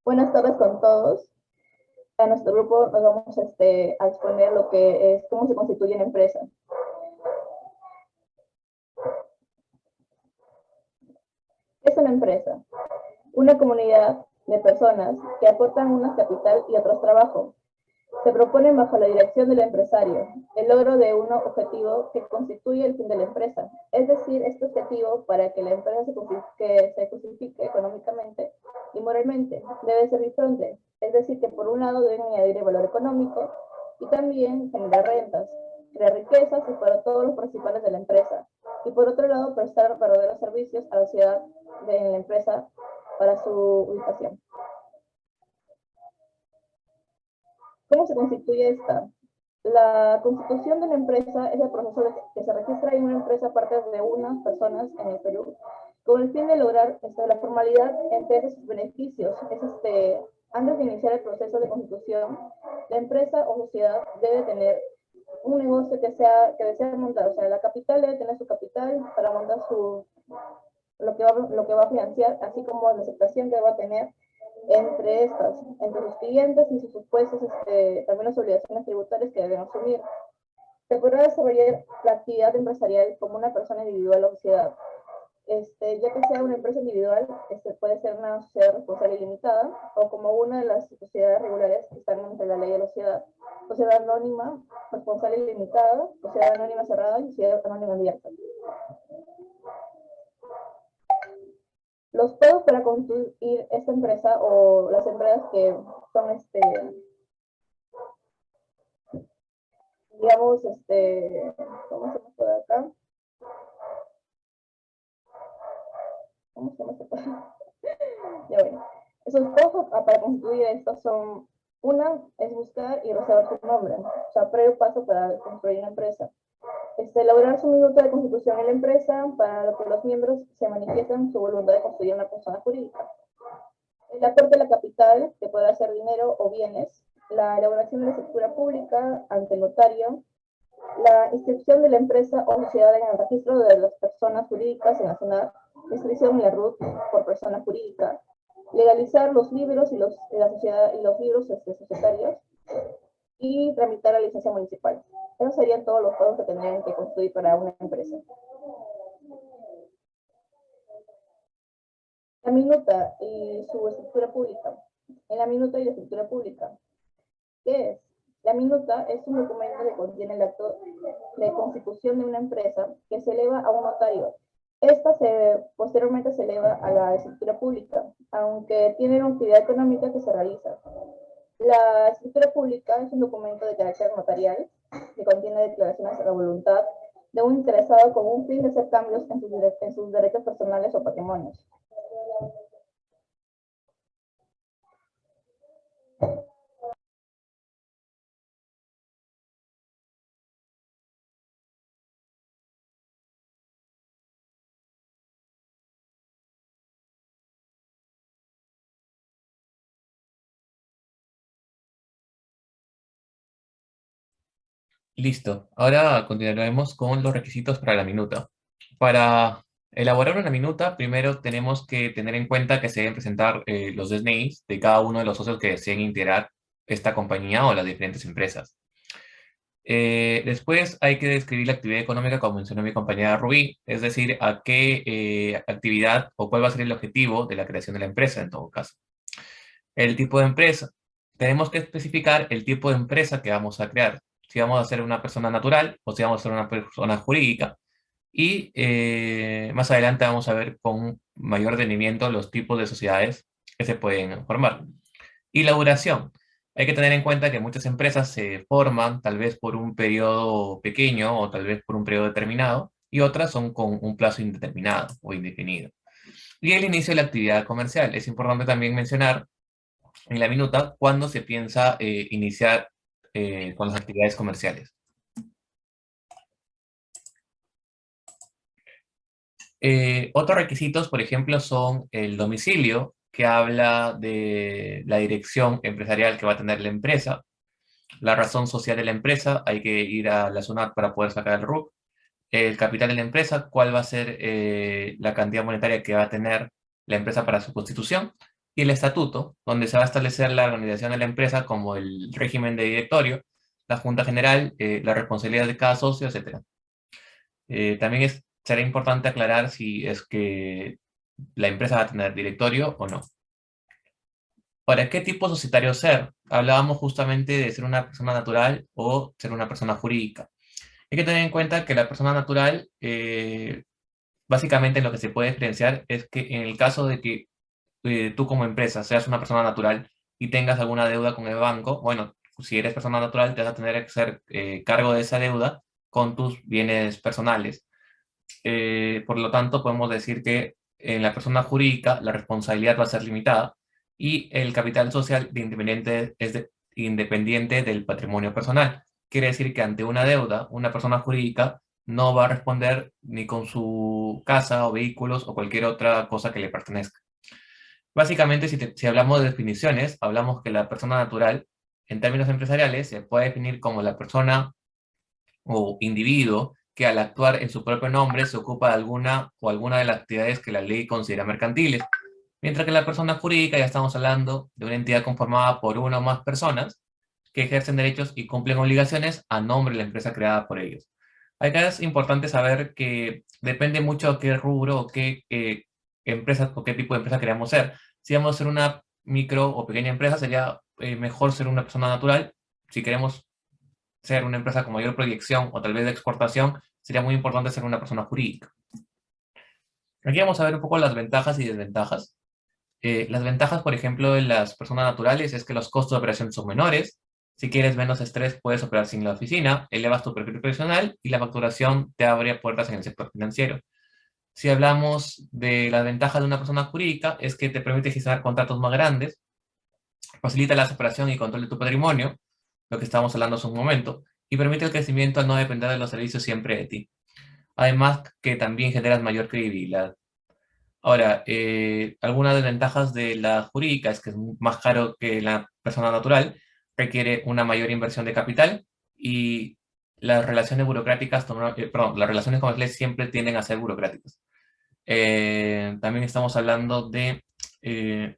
Buenas tardes con todos. A nuestro grupo nos vamos a exponer lo que es cómo se constituye una empresa. ¿Qué es una empresa? Una comunidad de personas que aportan unos capital y otros trabajo. Se proponen bajo la dirección del empresario el logro de un objetivo que constituye el fin de la empresa. Es decir, este objetivo para que la empresa se justifique económicamente y moralmente debe ser bifronte. Es decir, que por un lado deben añadir el valor económico y también generar rentas, crear riquezas y para todos los principales de la empresa. Y por otro lado, prestar verdaderos servicios a la sociedad de la empresa para su ubicación. ¿Cómo se constituye esta? La constitución de una empresa es el proceso que se registra en una empresa a partir de unas personas en el Perú con el fin de lograr la formalidad entre sus beneficios. Antes de iniciar el proceso de constitución, la empresa o sociedad debe tener un negocio que desea montar, o sea, la capital debe tener su capital para montar lo que va a financiar, así como la aceptación que va a tener entre sus clientes y sus supuestos, también las obligaciones tributarias que deben asumir. Se podrá desarrollar la actividad empresarial como una persona individual o sociedad. Ya que sea una empresa individual, puede ser una sociedad responsable ilimitada o como una de las sociedades regulares que están entre la ley de la sociedad. Sociedad anónima, responsable ilimitada, sociedad anónima cerrada y sociedad anónima abierta. Los pasos para constituir esta empresa o las empresas que son, digamos, ¿cómo se llama por acá? ¿Cómo se llama esta cosa? Ya bueno. Esos pasos para constituir esto son, una es buscar y reservar su nombre, o sea, previo paso para construir una empresa. Elaborar su minuto de constitución en la empresa para lo que los miembros se manifiesten su voluntad de construir una persona jurídica. El aporte de la capital, que puede ser dinero o bienes, la elaboración de la escritura pública ante el notario, la inscripción de la empresa o sociedad en el registro de las personas jurídicas en la zona, inscripción en la RUT por persona jurídica, legalizar los libros y la sociedad y los libros societarios y tramitar la licencia municipal. Esos serían todos los pasos que tendrían que construir para una empresa. La minuta y su estructura pública. En la minuta y la estructura pública. ¿Qué es? La minuta es un documento que contiene el acto de constitución de una empresa que se eleva a un notario. Esta posteriormente se eleva a la escritura pública, aunque tiene una actividad económica que se realiza. La escritura pública es un documento de carácter notarial que contiene declaraciones de la voluntad de un interesado con un fin de hacer cambios en sus derechos personales o patrimonios. Listo. Ahora continuaremos con los requisitos para la minuta. Para elaborar una minuta, primero tenemos que tener en cuenta que se deben presentar los DNIs de cada uno de los socios que deseen integrar esta compañía o las diferentes empresas. Después hay que describir la actividad económica, como mencionó mi compañera Rubí, es decir, a qué actividad o cuál va a ser el objetivo de la creación de la empresa en todo caso. El tipo de empresa. Tenemos que especificar el tipo de empresa que vamos a crear. Si vamos a ser una persona natural o si vamos a ser una persona jurídica. Y más adelante vamos a ver con mayor detenimiento los tipos de sociedades que se pueden formar. Y la duración. Hay que tener en cuenta que muchas empresas se forman tal vez por un periodo pequeño o tal vez por un periodo determinado y otras son con un plazo indeterminado o indefinido. Y el inicio de la actividad comercial. Es importante también mencionar en la minuta cuándo se piensa iniciar con las actividades comerciales. Otros requisitos, por ejemplo, son el domicilio, que habla de la dirección empresarial que va a tener la empresa, la razón social de la empresa, hay que ir a la SUNAT para poder sacar el RUC, el capital de la empresa, cuál va a ser la cantidad monetaria que va a tener la empresa para su constitución, y el estatuto, donde se va a establecer la organización de la empresa como el régimen de directorio, la junta general, la responsabilidad de cada socio, etcétera. También será importante aclarar si es que la empresa va a tener directorio o no. Ahora, ¿qué tipo societario ser? Hablábamos justamente de ser una persona natural o ser una persona jurídica. Hay que tener en cuenta que la persona natural, básicamente lo que se puede diferenciar es que en el caso de que tú como empresa seas una persona natural y tengas alguna deuda con el banco, bueno, si eres persona natural te vas a tener que hacer cargo de esa deuda con tus bienes personales. Por lo tanto, podemos decir que en la persona jurídica la responsabilidad va a ser limitada y el capital social independiente del patrimonio personal. Quiere decir que ante una deuda, una persona jurídica no va a responder ni con su casa o vehículos o cualquier otra cosa que le pertenezca. Básicamente, si hablamos de definiciones, hablamos que la persona natural, en términos empresariales, se puede definir como la persona o individuo que al actuar en su propio nombre se ocupa de alguna de las actividades que la ley considera mercantiles. Mientras que la persona jurídica ya estamos hablando de una entidad conformada por una o más personas que ejercen derechos y cumplen obligaciones a nombre de la empresa creada por ellos. Acá es importante saber que depende mucho de qué rubro o qué empresa o qué tipo de empresa queremos ser. Si vamos a ser una micro o pequeña empresa, sería mejor ser una persona natural. Si queremos ser una empresa con mayor proyección o tal vez de exportación, sería muy importante ser una persona jurídica. Aquí vamos a ver un poco las ventajas y desventajas. Las ventajas, por ejemplo, de las personas naturales es que los costos de operación son menores. Si quieres menos estrés, puedes operar sin la oficina, elevas tu perfil profesional y la facturación te abre puertas en el sector financiero. Si hablamos de las ventajas de una persona jurídica, es que te permite gestionar contratos más grandes, facilita la separación y control de tu patrimonio, lo que estábamos hablando hace un momento, y permite el crecimiento al no depender de los servicios siempre de ti. Además, que también generas mayor credibilidad. Ahora, algunas desventajas de la jurídica es que es más caro que la persona natural, requiere una mayor inversión de capital y las relaciones burocráticas, perdón, las relaciones comerciales siempre tienden a ser burocráticas. También estamos hablando de que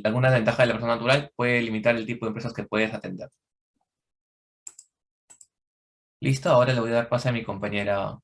alguna ventaja de la persona natural puede limitar el tipo de empresas que puedes atender. Listo, ahora le voy a dar pase a mi compañera.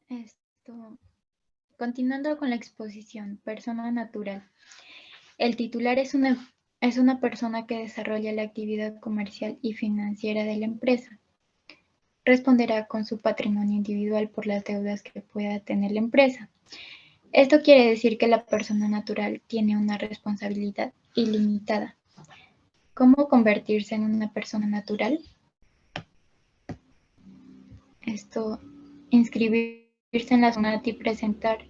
Esto, continuando con la exposición, persona natural. El titular es una persona que desarrolla la actividad comercial y financiera de la empresa. Responderá con su patrimonio individual por las deudas que pueda tener la empresa. Esto quiere decir que la persona natural tiene una responsabilidad ilimitada. ¿Cómo convertirse en una persona natural? Esto, inscribirse en la SUNAT y presentar.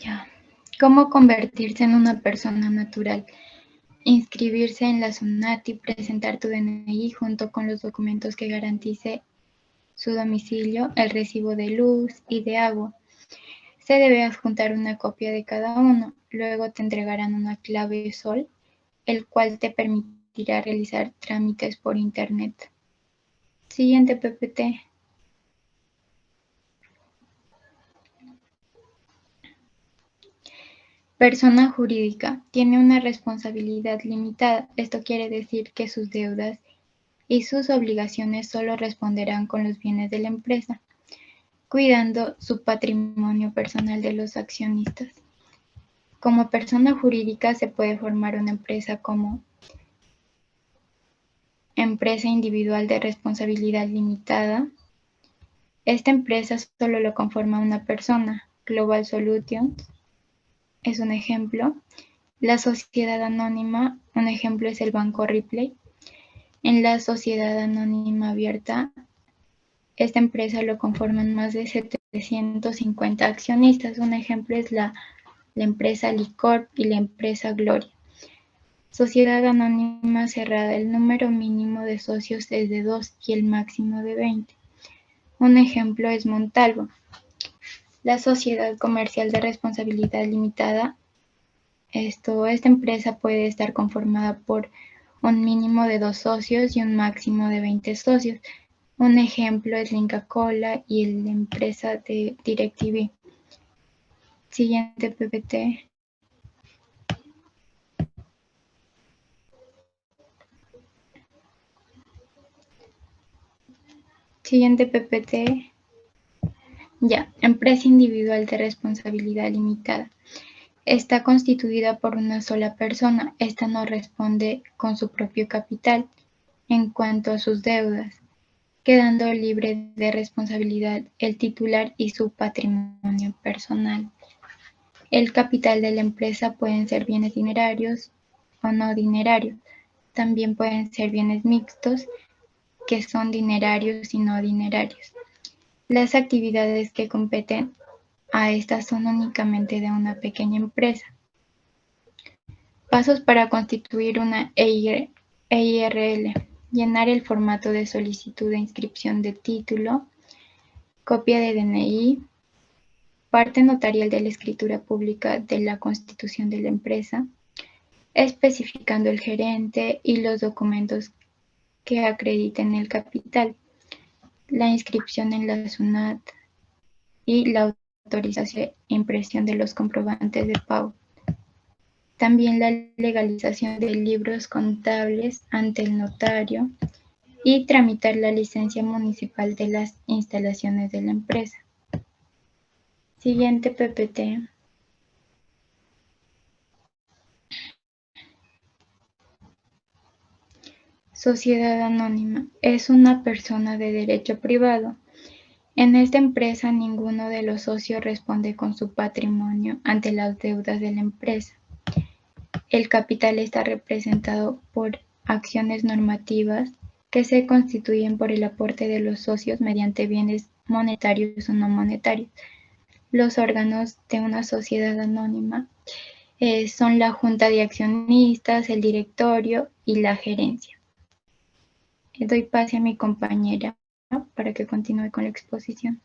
Ya. ¿Cómo convertirse en una persona natural? Inscribirse en la SUNAT y presentar tu DNI junto con los documentos que garantice su domicilio, el recibo de luz y de agua. Se debe adjuntar una copia de cada uno. Luego te entregarán una clave SOL, el cual te permitirá realizar trámites por Internet. Siguiente PPT. Persona jurídica tiene una responsabilidad limitada. Esto quiere decir que sus deudas y sus obligaciones solo responderán con los bienes de la empresa, cuidando su patrimonio personal de los accionistas. Como persona jurídica se puede formar una empresa como empresa individual de responsabilidad limitada. Esta empresa solo lo conforma una persona. Global Solutions es un ejemplo. La sociedad anónima, un ejemplo es el Banco Ripley. En la sociedad anónima abierta, esta empresa lo conforman más de 750 accionistas. Un ejemplo es la empresa Licorp y la empresa Gloria. Sociedad anónima cerrada, el número mínimo de socios es de 2 y el máximo de 20. Un ejemplo es Montalvo. La sociedad comercial de responsabilidad limitada, esta empresa puede estar conformada por un mínimo de 2 socios y un máximo de 20 socios. Un ejemplo es Inca Kola y la empresa de DirecTV. Siguiente PPT. Siguiente PPT. Ya, empresa individual de responsabilidad limitada. Está constituida por una sola persona. Esta no responde con su propio capital en cuanto a sus deudas, quedando libre de responsabilidad el titular y su patrimonio personal. El capital de la empresa pueden ser bienes dinerarios o no dinerarios. También pueden ser bienes mixtos, que son dinerarios y no dinerarios. Las actividades que competen a estas son únicamente de una pequeña empresa. Pasos para constituir una EIRL. Llenar el formato de solicitud de inscripción de título, copia de DNI, parte notarial de la escritura pública de la constitución de la empresa, especificando el gerente y los documentos que acrediten el capital, la inscripción en la SUNAT y la autorización e impresión de los comprobantes de pago. También la legalización de libros contables ante el notario y tramitar la licencia municipal de las instalaciones de la empresa. Siguiente PPT. Sociedad anónima. Es una persona de derecho privado. En esta empresa ninguno de los socios responde con su patrimonio ante las deudas de la empresa. El capital está representado por acciones normativas que se constituyen por el aporte de los socios mediante bienes monetarios o no monetarios. Los órganos de una sociedad anónima son la junta de accionistas, el directorio y la gerencia. Doy pase a mi compañera para que continúe con la exposición.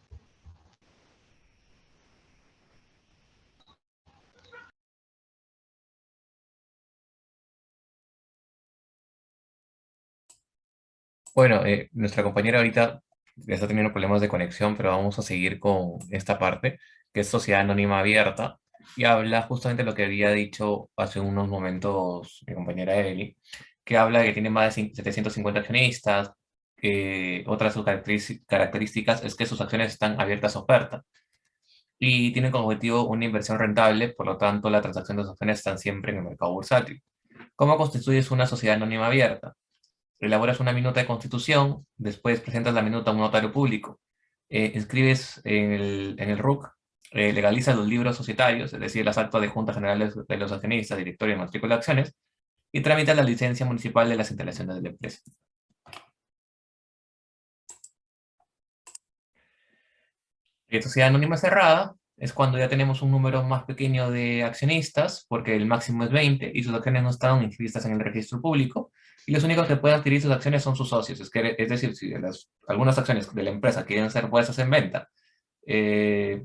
Bueno, nuestra compañera ahorita está teniendo problemas de conexión, pero vamos a seguir con esta parte, que es Sociedad Anónima Abierta, y habla justamente lo que había dicho hace unos momentos mi compañera Eli, que habla de que tiene más de 750 accionistas. Otra de sus características es que sus acciones están abiertas a oferta y tienen como objetivo una inversión rentable, por lo tanto la transacción de sus acciones están siempre en el mercado bursátil. ¿Cómo constituyes una sociedad anónima abierta? Elaboras una minuta de constitución, después presentas la minuta a un notario público, inscribes en el RUC, legalizas los libros societarios, es decir, las actas de juntas generales de los accionistas, directorio y matrícula de acciones, y tramitas la licencia municipal de las instalaciones de la empresa. Y sociedad anónima cerrada es cuando ya tenemos un número más pequeño de accionistas, porque el máximo es 20 y sus acciones no están inscritas en el registro público, y los únicos que pueden adquirir sus acciones son sus socios. Es decir, si algunas acciones de la empresa quieren ser puestas en venta,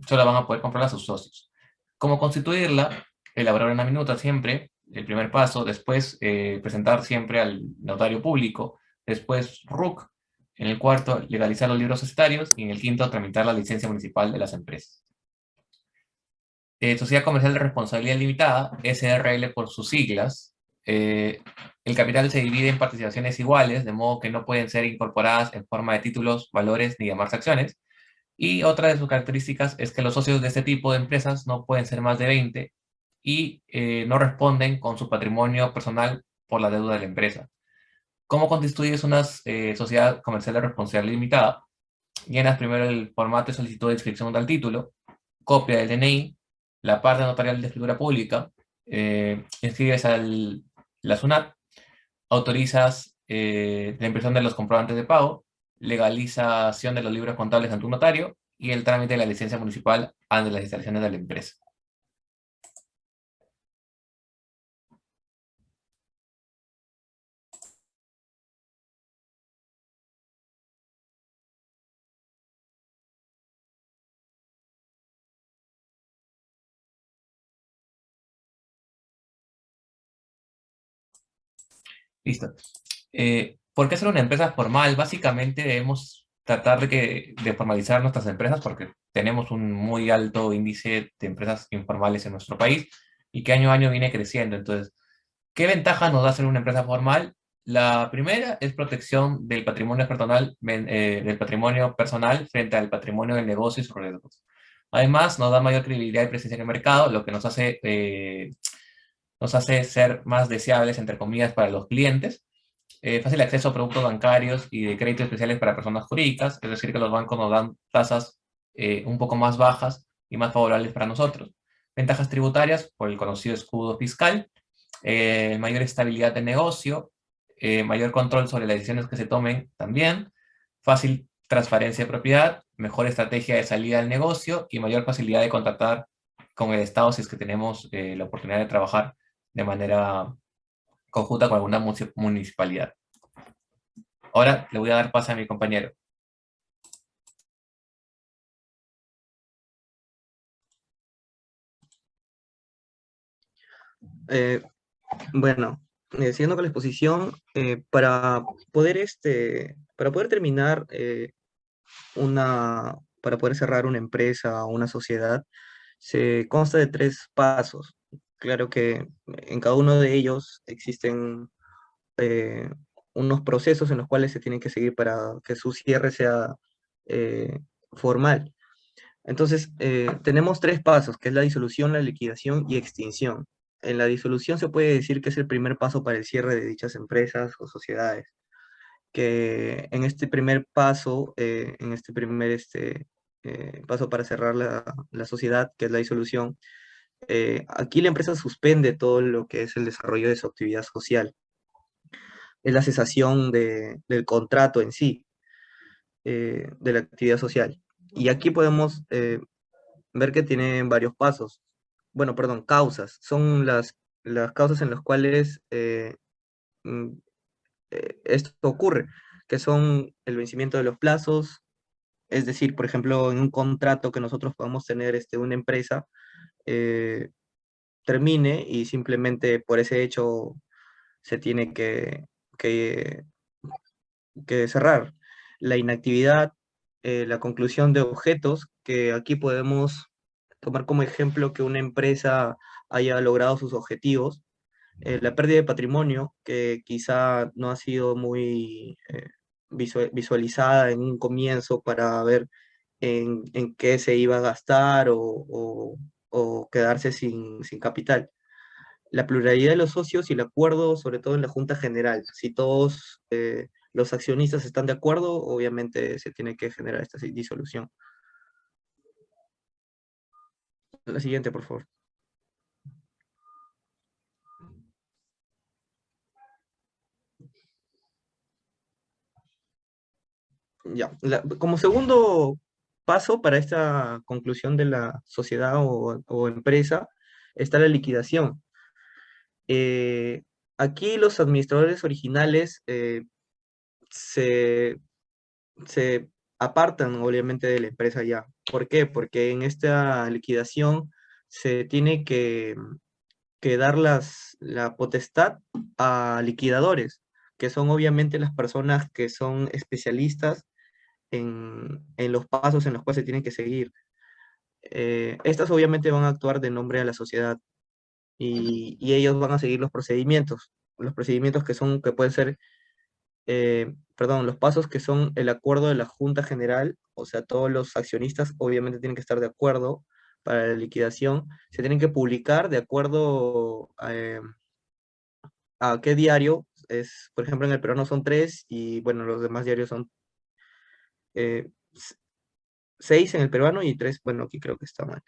solo van a poder comprarlas sus socios. ¿Cómo constituirla? Elaborar una minuta siempre, el primer paso, después presentar siempre al notario público, después RUC, en el cuarto, legalizar los libros societarios, y en el quinto, tramitar la licencia municipal de las empresas. Sociedad Comercial de Responsabilidad Limitada, SRL por sus siglas. El capital se divide en participaciones iguales, de modo que no pueden ser incorporadas en forma de títulos, valores ni llamarse acciones. Y otra de sus características es que los socios de este tipo de empresas no pueden ser más de 20 y no responden con su patrimonio personal por la deuda de la empresa. ¿Cómo constituyes una sociedad comercial de responsabilidad limitada? Llenas primero el formato de solicitud de inscripción del título, copia del DNI, la parte notarial de escritura pública, inscribes la SUNAT, autorizas la impresión de los comprobantes de pago, legalización de los libros contables ante un notario y el trámite de la licencia municipal ante las instalaciones de la empresa. Listo. ¿Por qué ser una empresa formal? Básicamente debemos tratar de formalizar nuestras empresas porque tenemos un muy alto índice de empresas informales en nuestro país y que año a año viene creciendo. Entonces, ¿qué ventaja nos da ser una empresa formal? La primera es protección del patrimonio personal frente al patrimonio del negocio y sus riesgos. Además, nos da mayor credibilidad y presencia en el mercado, lo que nos hace ser más deseables, entre comillas, para los clientes. Fácil acceso a productos bancarios y de crédito especiales para personas jurídicas, es decir, que los bancos nos dan tasas un poco más bajas y más favorables para nosotros. Ventajas tributarias por el conocido escudo fiscal, mayor estabilidad de negocio, mayor control sobre las decisiones que se tomen también, fácil transferencia de propiedad, mejor estrategia de salida del negocio y mayor facilidad de contactar con el Estado si es que tenemos la oportunidad de trabajar de manera conjunta con alguna municipalidad. Ahora le voy a dar paso a mi compañero. Eh, bueno, siguiendo con la exposición, para poder terminar para poder cerrar una empresa o una sociedad, se consta de tres pasos. Claro que en cada uno de ellos existen eh, unos procesos en los cuales se tienen que seguir para que su cierre sea eh, formal. Entonces, tenemos tres pasos, que es la disolución, la liquidación y extinción. En la disolución se puede decir que es el primer paso para el cierre de dichas empresas o sociedades, que en este primer paso, paso para cerrar la sociedad, que es la disolución, aquí la empresa suspende todo lo que es el desarrollo de su actividad social. Es la cesación del contrato en sí, de la actividad social. Y aquí podemos ver que tiene varios pasos. Bueno, perdón, causas. Son las causas en las cuales mm, esto ocurre, que son el vencimiento de los plazos, es decir, por ejemplo, en un contrato que nosotros podamos tener una empresa, eh, termine y simplemente por ese hecho se tiene que, que cerrar. La inactividad, la conclusión de objetos, que aquí podemos tomar como ejemplo que una empresa haya logrado sus objetivos, la pérdida de patrimonio, que quizá no ha sido muy visualizada en un comienzo para ver en qué se iba a gastar o quedarse sin capital. La pluralidad de los socios y el acuerdo, sobre todo en la Junta General. Si todos los accionistas están de acuerdo, obviamente se tiene que generar esta disolución. La siguiente, por favor. Ya, como segundo paso para esta conclusión de la sociedad o empresa está la liquidación. Eh, Aquí los administradores originales se, se apartan obviamente de la empresa ya. ¿Por qué? Porque en esta liquidación se tiene que dar la potestad a liquidadores, que son obviamente las personas que son especialistas en los pasos en los cuales se tienen que seguir. Estas obviamente van a actuar de nombre a la sociedad y ellos van a seguir los procedimientos que pueden ser, perdón, los pasos que son el acuerdo de la Junta General, o sea, todos los accionistas obviamente tienen que estar de acuerdo para la liquidación, se tienen que publicar de acuerdo a qué diario es, por ejemplo, en el peruano son 3 y bueno, los demás diarios son eh, 6 en el peruano y 3, bueno, aquí creo que está mal.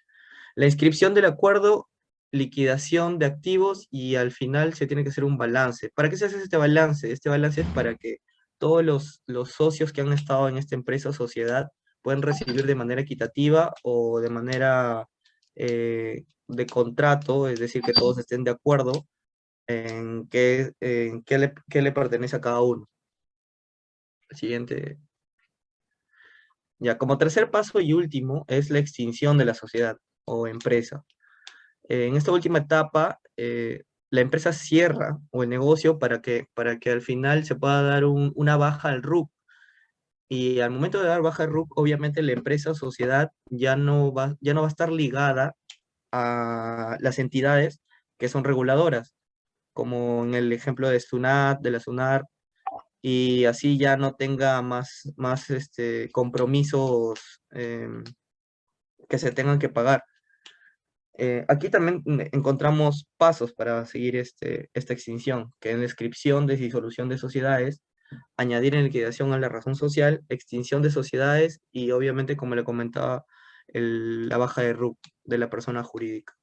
La inscripción del acuerdo, liquidación de activos y al final se tiene que hacer un balance. ¿Para qué se hace este balance? Este balance es para que todos los socios que han estado en esta empresa o sociedad puedan recibir de manera equitativa o de manera de contrato, es decir, que todos estén de acuerdo qué le pertenece a cada uno. El siguiente. Ya, como tercer paso y último es la extinción de la sociedad o empresa. En esta última etapa, la empresa cierra o el negocio para que al final se pueda dar una baja al RUC. Y al momento de dar baja al RUC, obviamente la empresa o sociedad ya no va a estar ligada a las entidades que son reguladoras, como en el ejemplo de SUNAT, de la SUNAR, y así ya no tenga más compromisos que se tengan que pagar. Aquí también encontramos pasos para seguir esta extinción, que es la inscripción de disolución de sociedades, añadir en liquidación a la razón social, extinción de sociedades y obviamente, como le comentaba, la baja de RUC de la persona jurídica.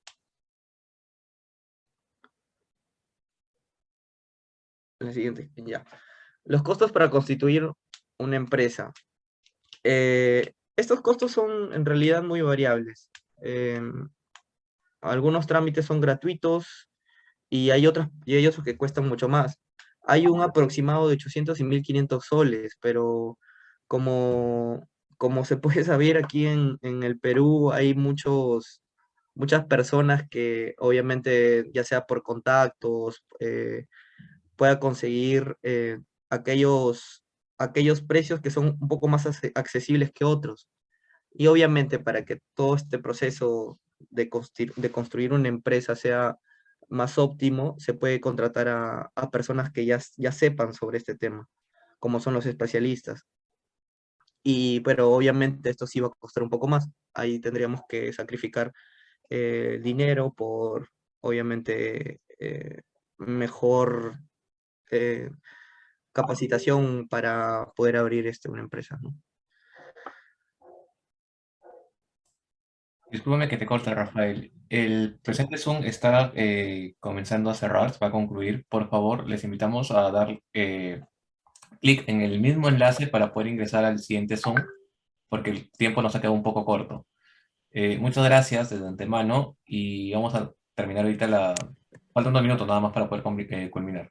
La siguiente, ya. Los costos para constituir una empresa. Estos costos son en realidad muy variables. Algunos trámites son gratuitos y hay otros que cuestan mucho más. Hay un aproximado de 800 y 1500 soles, pero como se puede saber aquí en el Perú hay muchas personas que obviamente ya sea por contactos pueda conseguir aquellos precios que son un poco más accesibles que otros. Y obviamente para que todo este proceso de construir una empresa sea más óptimo, se puede contratar a personas que ya sepan sobre este tema, como son los especialistas. Pero obviamente esto sí va a costar un poco más. Ahí tendríamos que sacrificar dinero por, obviamente, mejor eh, capacitación para poder abrir una empresa, ¿no? Discúlpame que te corte, Rafael. El presente Zoom está comenzando a cerrar, va a concluir. Por favor, les invitamos a dar clic en el mismo enlace para poder ingresar al siguiente Zoom, porque el tiempo nos ha quedado un poco corto. Muchas gracias desde antemano y vamos a terminar ahorita Faltan 2 minutos nada más para poder culminar.